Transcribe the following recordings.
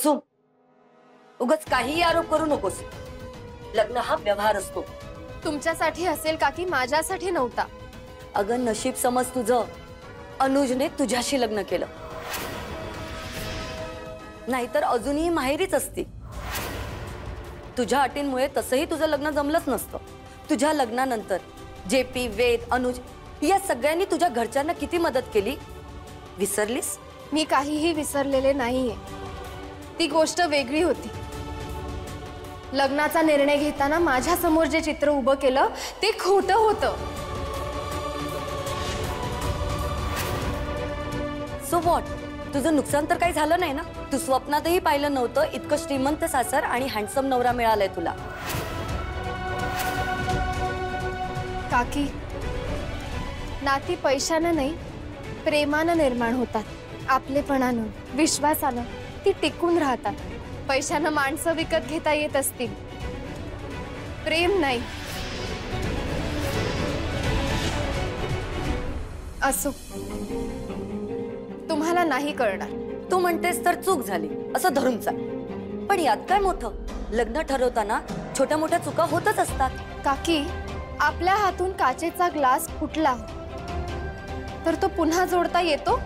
कुसुम, उगाच काही आरोप करू नकोस। लग्न हा व्यवहार असतो। तुमच्यासाठी असेल काकी, माझ्यासाठी नव्हता। अगं नशीब समज तुझं, अनुजने तुझ्याशी लग्न केलं, नाहीतर अजूनही माहेरीच असती। तुझ्या अटींमुळे तसंही तुझं लग्न जमलंच नसतं। तुझ्या लग्नानंतर जेपी, वेद, अनुज या सगळ्यांनी तुझ्या घरच्यांना किती मदत केली, विसरलीस? मी काहीही विसरलेले नाहीये। ती गोष्ट वेगळी होती। लग्नाचा निर्णय घेताना माझ्या समोर जे चित्र उभं केलं ते खोटं होतं। So what? तुझं नुकसान तर काही झालं नाही ना? तू स्वप्नातही पाहिलं नव्हतं इतकं श्रीमंत सासर आणि हँडसम नवरा मिळालाय तुला। काकी, नाती पैशानं नाही, प्रेमानं निर्माण होतात। आपलेपणानं, विश्वासानं ती टिकून राहतात। पैशानं माणसं विकत घेता येत असतील, प्रेम नाही। असो, तुम्हाला नाही कळणार। तू म्हणतेस तर चूक झाली असं धरून चाल, पण यात काय मोठं? लग्न ठरवताना छोट्या मोठ्या चुका होतच असतात। काकी, आपल्या हातून काचेचा ग्लास फुटला तर तो पुन्हा जोडता येतो?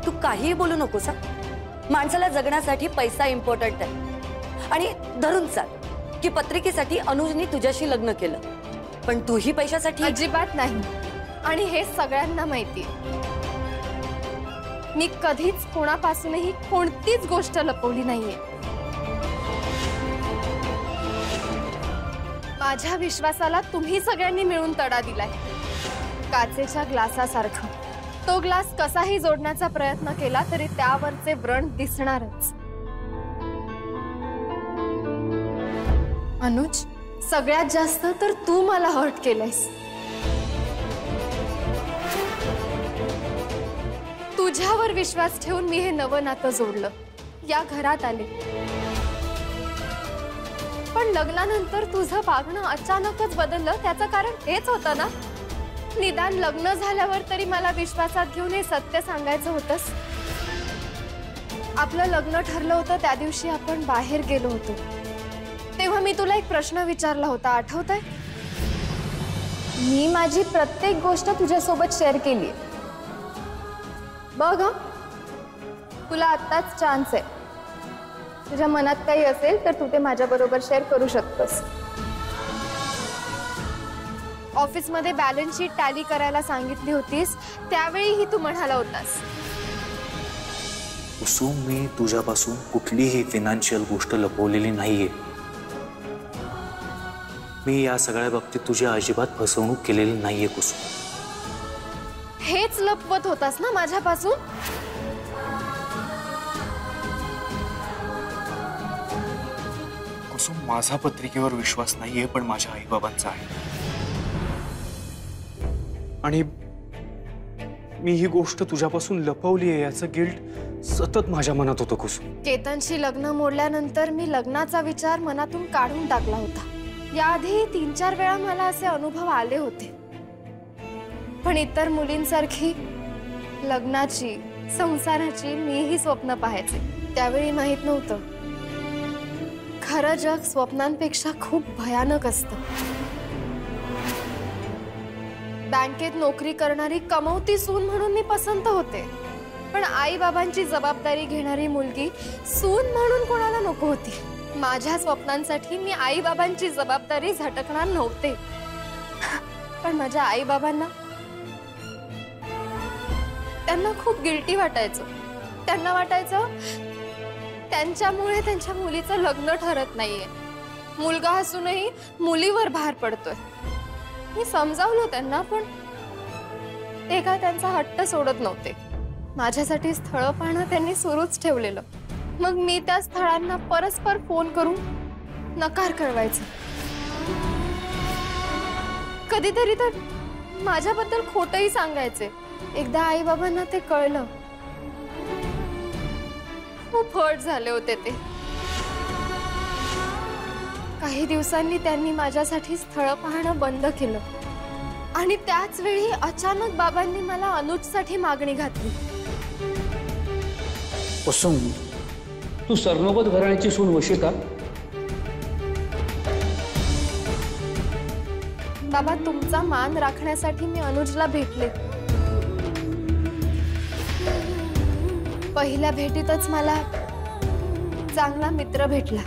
तू काही बोलू नकोस। माणसाला जगण्यासाठी पैसा इम्पॉर्टंट आहे। आणि धरून चाल की पत्रिकेसाठी अनुजनी तुझ्याशी लग्न केलं, पण तूही पैशासाठी? अजिबात नाही, आणि हे सगळ्यांना माहिती। मी कधीच कोणापासूनही कोणतीच गोष्ट लपवली नाहीये। माझ्या विश्वासाला तुम्ही सगळ्यांनी मिळून तडा दिलाय। काचेच्या ग्लासासारखा तो ग्लास कसाही जोडण्याचा प्रयत्न केला तरी त्यावरचे व्रण दिसणारच। अनुज, सगळ्यात जास्त तर तू मला हर्ट केलंयस। तुझ्यावर विश्वास ठेवून मी हे नवं नातं जोडलं, या घरात आले, पण लग्नानंतर तुझं वागणं अचानकच बदललं। त्याचं कारण हेच होतं ना? निदान लग्न झाल्यावर तरी मला विश्वासात घेऊन हे सत्य सांगायचं होतंस। आपलं लग्न ठरलं होतं त्या दिवशी आपण बाहेर गेलो होतो, तेव्हा मी तुला एक प्रश्न विचारला होता, आठवतंय? मी माझी प्रत्येक गोष्ट तुझ्यासोबत शेअर केली। बघ, तुला आत्ताच चान्स आहे। तुझ्या मनात काही असेल तर तू ते माझ्याबरोबर शेअर करू शकतोस। ऑफिसमध्ये बॅलन्स शीट टॅली करायला सांगितली होतीस, त्यावेळीही तू म्हणाला होतास। कुसुम, मी तुझ्यापासून कुठलीही फायनान्शियल गोष्ट लपवलेली नाहीये। मी या सगळ्या बाबतीत तुझी अजिबात फसवणूक केलेली नाहीये कुसुम। हेच लपवत होतास ना माझ्यापासून? कुसुम, माझा पत्रिकेवर विश्वास नाहीये, पण माझ्या आईबाबांचा आहे। आणि मी ही गोष्ट तुझ्यापासून लपवली आहे याचं गिल्ट सतत माझ्या मनात होतं कुसुम। केतनशी लग्न मोडल्यानंतर मी लग्नाचा विचार मनातून काढून टाकला होता। याआधी 3-4 वेळा मला असे अनुभव आले होते, पण इतर मुलींसारखी लग्नाची, संसाराची मीही स्वप्न पाहायचे। त्यावेळी माहित नव्हतं खरं जग स्वप्नांपेक्षा खूप भयानक असतं। बँकेत नोकरी करणारी कमवती सून म्हणून मी पसंत होते, पण आई बाबांची जबाबदारी घेणारी मुलगी सून म्हणून कोणाला नको होती। माझ्या स्वप्नांसाठी मी आई बाबांची जबाबदारी झटकणार नव्हते, पण माझ्या आई बाबांना त्यांना खूप गिल्टी वाटायचं। त्यांना वाटायचं त्यांच्यामुळे त्यांच्या मुलीचं लग्न ठरत नाहीये, मुलगा असूनही मुलीवर भार पडतोय। मी समजावलं त्यांना, पण ते काय त्यांचा हट्ट सोडत नव्हते। माझ्यासाठी स्थळ पाहणं त्यांनी सुरूच ठेवलेलं। मग मी त्या स्थळांना परस्पर फोन करून नकार कळवायचे। कधीतरी तर माझ्याबद्दल खोटंही सांगायचे। एकदा आई बाबांना ते कळलं, खूप हर्ट झाले होते ते। काही दिवसांनी त्यांनी माझ्यासाठी स्थळ पाहणं बंद केलं, आणि त्याच वेळी अचानक बाबांनी मला अनुजसाठी मागणी घातली। कुसुम, तू सरनोबत घराण्याची सून होशील का? बाबा, तुमचा मान राखण्यासाठी मी अनुजला भेटले. पहिल्या भेटीतच मला चांगला मित्र भेटला.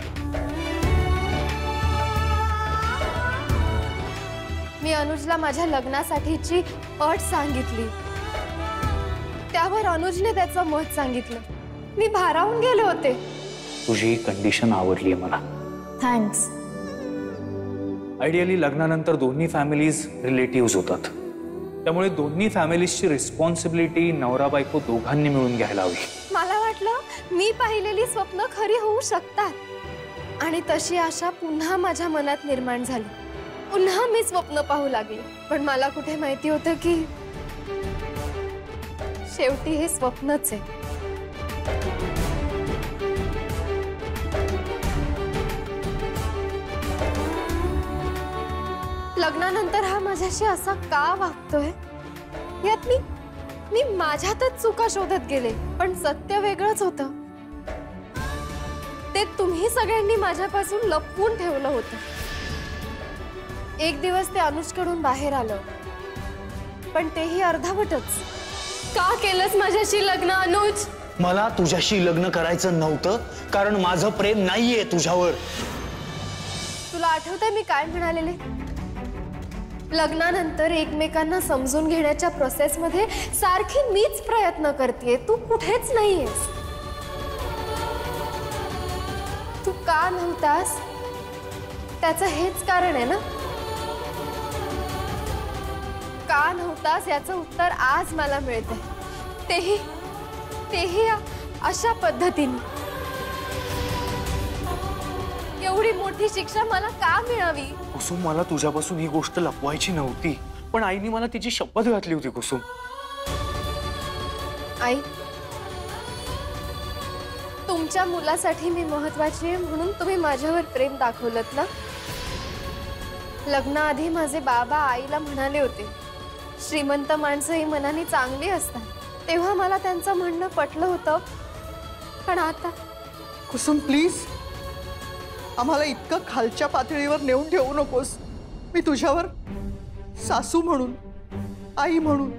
मी अनुजला माझ्या लग्नासाठीची अट सांगितली. त्यावर अनुजने त्याचं मत सांगितलं. मी भारावून गेले होते. तुझी कंडिशन आवडली मला. थँक्स. आयडियली लग्नानंतर दोन्ही फॅमिलीज रिलेटिव्ह होतात, त्यामुळे दोन्ही फॅमिलीजची रिस्पॉन्सिबिलिटी नवरा बायको दोघांनी मिळून घ्यायला हवी. मला वाटलं मी पाहिलेली स्वप्न खरी होऊ शकतात आणि तशी आशा पुन्हा माझ्या मनात निर्माण झाली. पुन्हा मी स्वप्न पाहू लागले. पण मला कुठे माहिती होतं की शेवटी हे स्वप्नच आहे. लग्नानंतर हा माझ्याशी असा का वागतोय यात मी माझ्यातच चुका शोधत गेले. पण सत्य वेगळंच होतं. ते तुम्ही सगळ्यांनी माझ्यापासून लपवून ठेवलं होतं. एक दिवस ते अनुजकडून बाहेर आलं, पण तेही अर्धावटच. का केलंस माझ्याशी लग्न अनुज? मला तुझ्याशी लग्न करायचं नव्हतं, कारण माझं प्रेम नाहीये तुझ्यावर. तुला आठवतंय मी काय म्हणालेले? लग्नानंतर एकमेकांना समजून घेण्याच्या प्रोसेसमध्ये सारखी मीच प्रयत्न करतेय, तू कुठेच नाहीयेस. तू का नव्हतास त्याचं हेच कारण आहे ना? का नव्हतास याचं उत्तर आज मला मिळतंय. तेही अशा पद्धतीने. एवढी मोठी शिक्षा मला का मिळावी? कुसुम, मला तुझ्यापासून ही गोष्ट लपवायची नव्हती, पण आईने मला तिची शपथ घातली होती. कुसुम, आई, तुमच्या मुलासाठी मी महत्वाची आहे म्हणून तुम्ही माझ्यावर प्रेम दाखवलत ना? लग्नाआधी माझे बाबा आईला म्हणाले होते, श्रीमंत माणसं ही मनाने चांगली असतात. तेव्हा मला त्यांचं म्हणणं पटलं होतं. पण आता कुसुम, प्लीज आम्हाला इतकं खालच्या पातळीवर नेऊन ठेवू नकोस. मी तुझ्यावर सासू म्हणून, आई म्हणून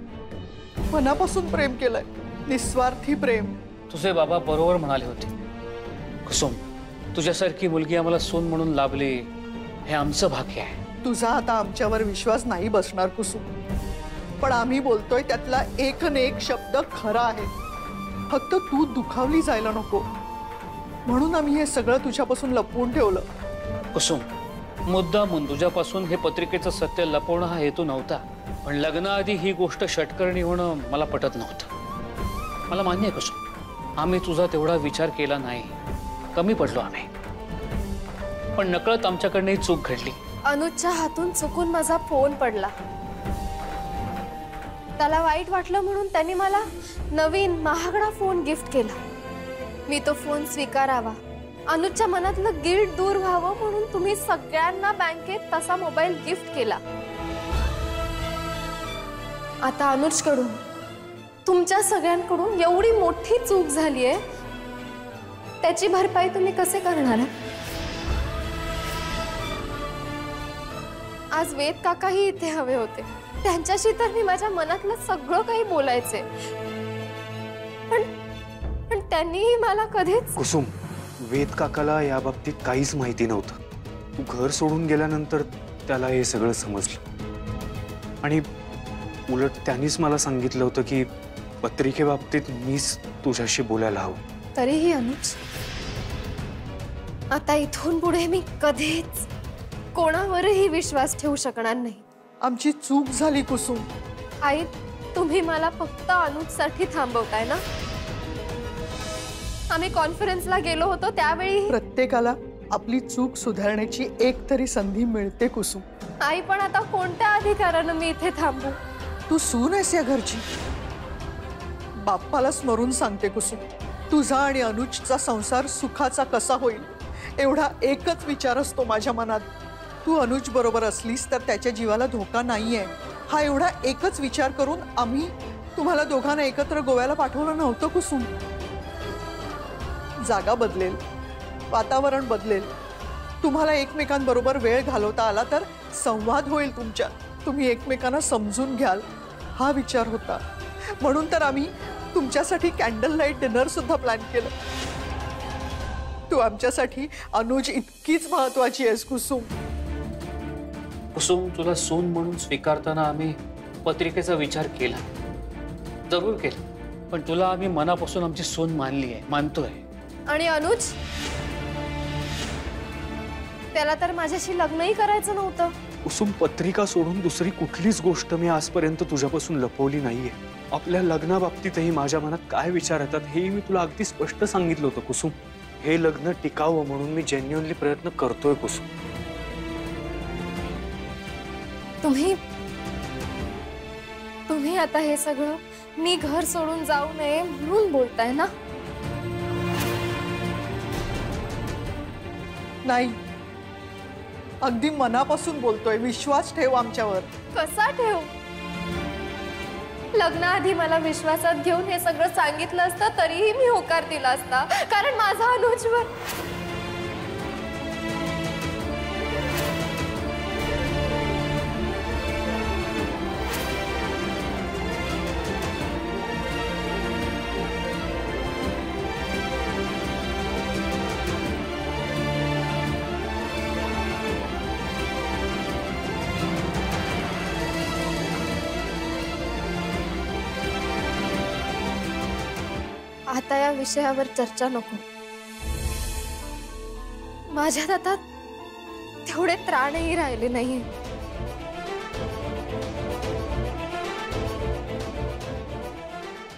मनापासून प्रेम केलंय, निस्वार्थी प्रेम. तुझे बाबा बरोबर म्हणाले होते. कुसुम, तुझ्यासारखी मुलगी आम्हाला सून म्हणून लाभली हे आमचं भाग्य आहे. तुझा आता आमच्यावर विश्वास नाही बसणार कुसुम, पण आम्ही बोलतोय त्यातला एक न एक शब्द खरा आहे. फक्त तू दुखावली जायला नको म्हणून आम्ही हे सगळं तुझ्यापासून लपवून ठेवलं. कुसुम, मुद्दामून तुझ्यापासून हे पत्रिकेचं सत्य लपवणं हा हेतू नव्हता. पण लग्नाआधी ही गोष्ट षटकर्णी होणं मला पटत नव्हतं. मला मान्य आहे कुसुम, आम्ही तुझा तेवढा विचार केला नाही, कमी पडलो आम्ही. पण नकळत आमच्याकडनं ही चूक घडली. अनुजच्या हातून चुकून माझा फोन पडला. त्याला वाईट वाटलं म्हणून त्यांनी मला नवीन महागडा फोन गिफ्ट केला. मी तो फोन स्वीकारावा, अनुजच्या मनातलं गिल्ट दूर व्हावं म्हणून तुम्ही सगळ्यांना बँकेत तसा मोबाईल गिफ्ट केला. आता अनुजकडून, तुमच्या सगळ्यांकडून एवढी मोठी चूक झालीये, त्याची भरपाई तुम्ही कसे करणार? आज वेद काकाही इथे हवे होते. त्यांच्याशी तर मी माझ्या मनातलं सगळं काही बोलायचे, पण त्यांनीही मला कधीच. कुसुम, वेद काकाला या बाबतीत काहीच माहिती नव्हतं. तू घर सोडून गेल्यानंतर त्याला हे सगळं समजलं आणि उलट त्यांनीच मला सांगितलं होतं की पत्रिकेबाबतीत मीच तुझ्याशी बोलायला हवं. तरीही अनुज, आता इथून पुढे मी कधीच कोणावरही विश्वास ठेवू शकणार नाही. आमची चूक झाली कुसुम. आई, तुम्ही मला फक्त अनुजसाठी थांबवताय ना? आम्ही कॉन्फरन्सला गेलो होतो त्यावेळी प्रत्येकाला आपली चूक सुधारण्याची एक तरी संधी मिळते कुसुम. आई, पण आता कोणत्या अधिकारानं मी इथे थांबू? तू सून आहेस या घरची. बाप्पाला स्मरून सांगते कुसुम, तुझा आणि अनुजचा संसार सुखाचा कसा होईल एवढा एकच विचार असतो माझ्या मनात. तू अनुज बरोबर असलीस तर त्याच्या जीवाला धोका नाहीये, हा एवढा एकच विचार करून आम्ही तुम्हाला दोघांना एकत्र गोव्याला पाठवलं नव्हतं कुसुम. जागा बदलेल, वातावरण बदलेल, तुम्हाला एकमेकांबरोबर वेळ घालवता आला तर संवाद होईल तुमच्यात, तुम्ही एकमेकांना समजून घ्याल हा विचार होता. म्हणून तर आम्ही तुमच्यासाठी कॅन्डल लाईट डिनर सुद्धा प्लॅन केलं. तू आमच्यासाठी अनुज इतकीच महत्वाची आहेस कुसुम. कुसुम, तुला सून म्हणून स्वीकारताना आम्ही पत्रिकेचा विचार केला, जरूर केला, पण तुला आम्ही मनापासून आमची सून मानली आहे, मानतोय. आणि अनुज, त्याला तर माझ्याशी लग्नही करायचं नव्हतं. कुसुम, पत्रिका सोडून दुसरी कुठलीच गोष्ट मी आजपर्यंत तुझ्यापासून लपवली नाहीये. आपल्या लग्नाबाबतीतही माझ्या मनात काय विचार येतात हेही मी तुला अगदी स्पष्ट सांगितलं होतं कुसुम. हे लग्न टिकावं म्हणून मी जेन्युअनली प्रयत्न करतोय कुसुम. तुम्ही आता हे सगळं मी घर सोडून जाऊ नये म्हणून बोलताय ना? नाही, अगदी मनापासून बोलतोय. विश्वास ठेव आमच्यावर. कसा ठेव? लग्नाआधी मला विश्वासात घेऊन हे सगळं सांगितलं असतं तरीही मी होकार दिला असता, कारण माझा अनुजवर आता या विषयावर चर्चा नको. माझ्यात आता तेवढे त्राणही राहिले नाही.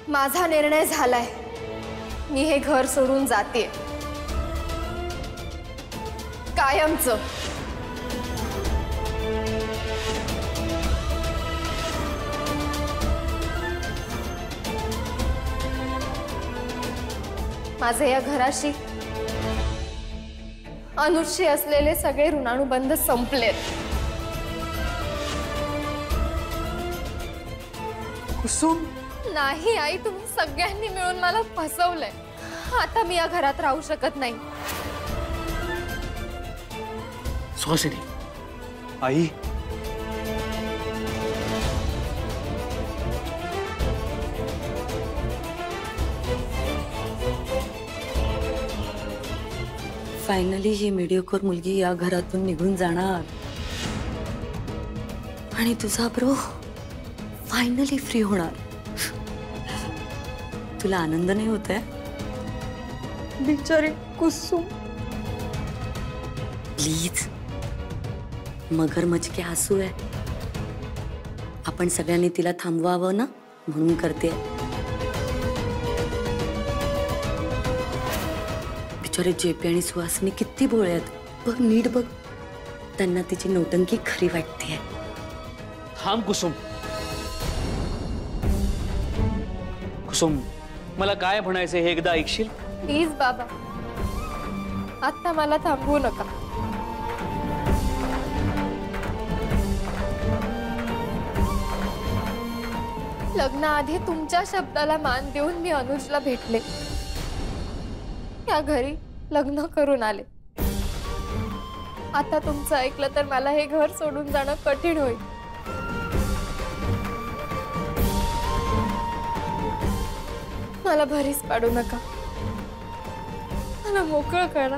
माझा निर्णय झालाय. मी हे घर सोडून जाते, कायमचं. माझे या घराशी, अनुजशी असलेले सगळे ऋणानुबंध संपलेत. कुसुम, नाही आई, तुम्ही सगळ्यांनी मिळून मला फसवलंय. आता मी या घरात राहू शकत नाही. सुहासिनी, आई, फायनली ही मीडियोकोर मुलगी या घरातून निघून जाणार आणि तुझा ब्रो फायनली फ्री होणार. तुला आनंद नाही होत आहे? बिचारी कुसुम. प्लीज, मगरमच्छ के आंसू आहे. आपण सगळ्यांनी तिला थांबवावं ना, म्हणून करते. बिचारे जेपी आणि सुहासिनी किती भोळे आहेत बघ, नीट बघ. त्यांना तिची नौटंकी खरी वाटते. थांब कुसुम. कुसुम, मला काय म्हणायचं हे एकदा ऐकशील? प्लीज बाबा, आता मला थांबवू नका. लग्नाआधी तुमच्या शब्दाला मान देऊन मी अनुजला भेटले, या घरी लग्न करून आले. आता तुमचं ऐकलं तर मला हे घर सोडून जाणं कठीण होईल. मला भरीस पाडू नका, मला मोकळं करा.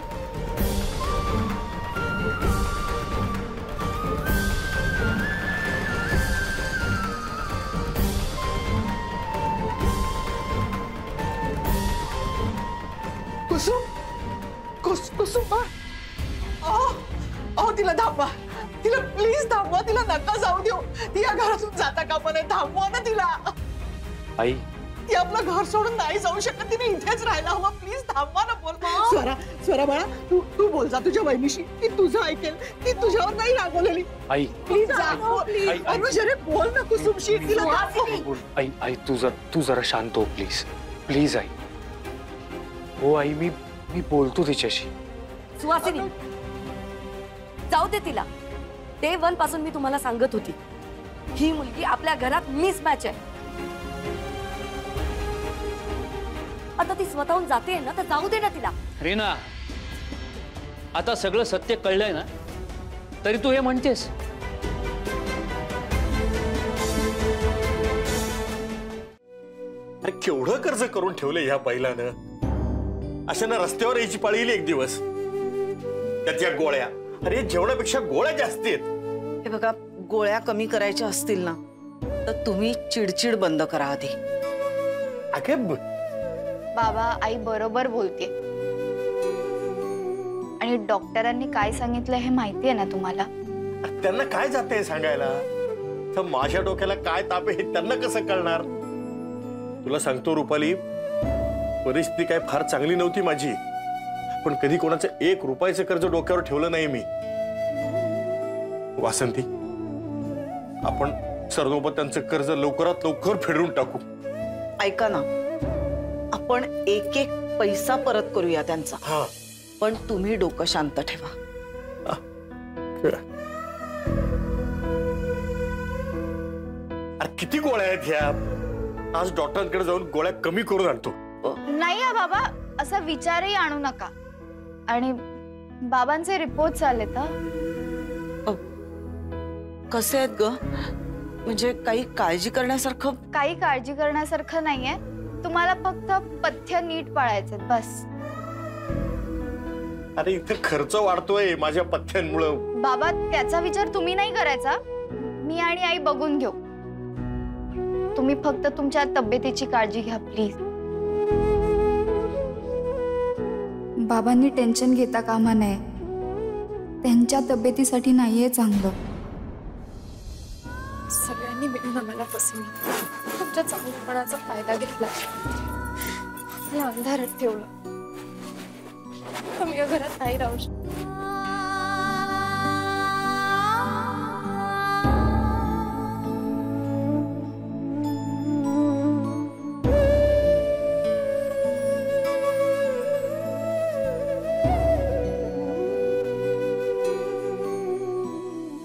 कुसुम, कुसुम, अहो तिला थांबवा. तिला प्लीज थांबवा. तिला नका जाऊ देऊ. ती या घरातून जाता कामा नये. थांबवा ना तिला. आई, ती आपलं घर सोडून नाही जाऊ शकत. तिने इथेच राहायला हवं. प्लीज थांबवा ना. बोल स्वरा बाळा, तू बोल जा तुझ्या बहिणीशी. ती तुझं ऐकेल. ती तुझ्यावर नाही रागवलेली. आई, प्लीज जा. अनुज, अरे बोल ना कुसुमशी. तिला आई, आई, तू जरा शांत हो प्लीज. Please I. हो आई, मी बोलतो तिच्याशी. सुहासिनी, जाऊ दे तिला. डे 1 पासून मी तुम्हाला सांगत होती, ही मुलगी आपल्या घरात मिसमॅच आहे. आता ती स्वतःहून जाते ना, तर जाऊ दे ना तिला. रीना, आता सगळं सत्य कळलंय ना, तरी तू हे म्हणतेस? अरे केवढं कर्ज करून ठेवलं ह्या बैलानं. अशानं रस्त्यावर यायची पाळी येईल एक दिवस. त्याच्या गोळ्या, अरे जेवणापेक्षा गोळ्या जास्त आहेत. हे बघा, गोळ्या कमी करायच्या असतील ना तर तुम्ही चिडचिड बंद करा आधी. अगे बाबा, आई बरोबर बोलते. आणि डॉक्टरांनी काय सांगितलं हे माहिती आहे ना तुम्हाला? त्यांना काय जाते सांगायला? तर माझ्या डोक्याला काय ताप आहे हे त्यांना कसं कळणार? तुला सांगतो रुपाली, परिस्थिती काय फार चांगली नव्हती माझी, पण कधी कोणाचं 1 रुपयाचं कर्ज डोक्यावर ठेवलं नाही मी. वासंती, आपण सरनोबत कर्ज लवकरात लवकर फेडून टाकू. ऐका ना, आपण एक एक पैसा परत करूया त्यांचा. हा, पण तुम्ही डोकं शांत ठेवा. अरे किती गोळ्या आहेत ह्या? आज डॉक्टरांकडे जाऊन गोळ्या कमी करून आणतो. नाही बाबा, असा विचारही आणू नका. आणि बाबांचे रिपोर्ट्स आले तर कसे आहेत ग? म्हणजे काही काळजी करण्यासारखं? काही काळजी करण्यासारखं नाहीये. तुम्हाला फक्त पथ्य नीट पाळायचे बस. अरे इथे खर्च वाढतोय माझ्या पथ्यांमुळं. बाबा, त्याचा विचार तुम्ही नाही करायचा. मी आणि आई बघून घेऊ. तुम्ही फक्त तुमच्या तब्येतीची काळजी घ्या प्लीज. बाबांनी टेन्शन घेता कामा नये. त्यांच्या तब्येतीसाठी नाहीये चांगलं. सगळ्यांनी मिळून आम्हाला फसवलं. तुमच्या चांगलेपणाचा फायदा घेतला. मला अंधारात ठेवलं. आम्ही या घरात नाही राहू शकत.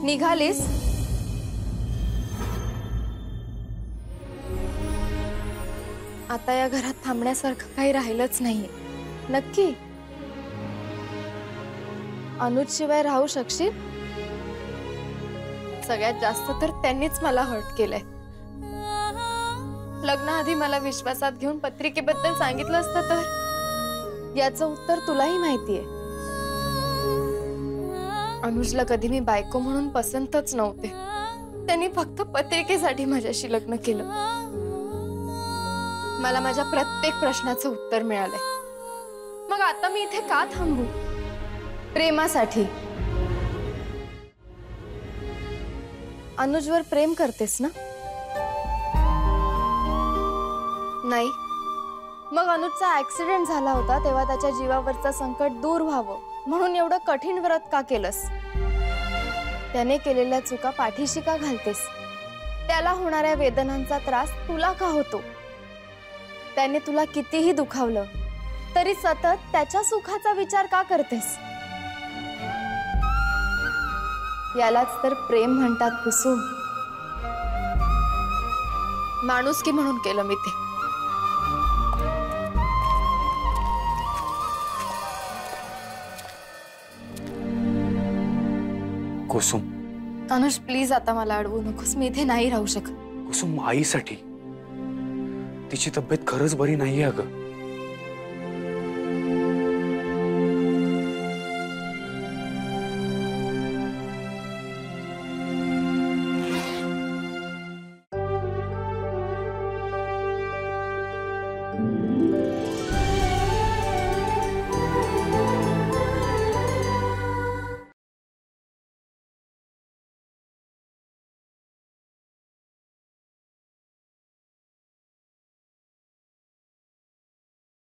निघालीस? आता या घरात थांबण्यासारखं काही राहिलंच नाहीये. नक्की अनुज शिवाय राहू शकशील? सगळ्यात जास्त तर त्यांनीच मला हर्ट केलंय. लग्नाआधी मला विश्वासात घेऊन पत्रिकेबद्दल सांगितलं असतं तर याचं उत्तर तुलाही माहितीये. अनुजला कधी मी बायको म्हणून पसंतच नव्हते. त्यांनी फक्त पत्रिकेसाठी माझ्याशी लग्न केलं. मला माझ्या प्रत्येक प्रश्नाचं उत्तर मिळालंय. मग आता मी इथे का थांबू? प्रेमासाठी. अनुजवर प्रेम करतेस ना? नाही. मग अनुजचा ऍक्सिडेंट झाला होता तेव्हा त्याच्या जीवावरचं संकट दूर व्हावं म्हणून एवढं कठीण व्रत का केलंस? त्याने केलेल्या चुका पाठीशी का घालतेस? त्याला होणाऱ्या वेदनांचा त्रास तुला का होतो? त्याने तुला कितीही दुखावलं तरी सतत त्याच्या सुखाचा विचार का करतेस? यालाच तर प्रेम म्हणतात कुसुम. माणुसकी म्हणून केलं मी ते. कुसुम, अनुज प्लीज आता मला अडवू नकोस. मी इथे नाही राहू शकत. कुसुम, आईसाठी. तिची तब्येत खरंच बरी नाहीये अगं.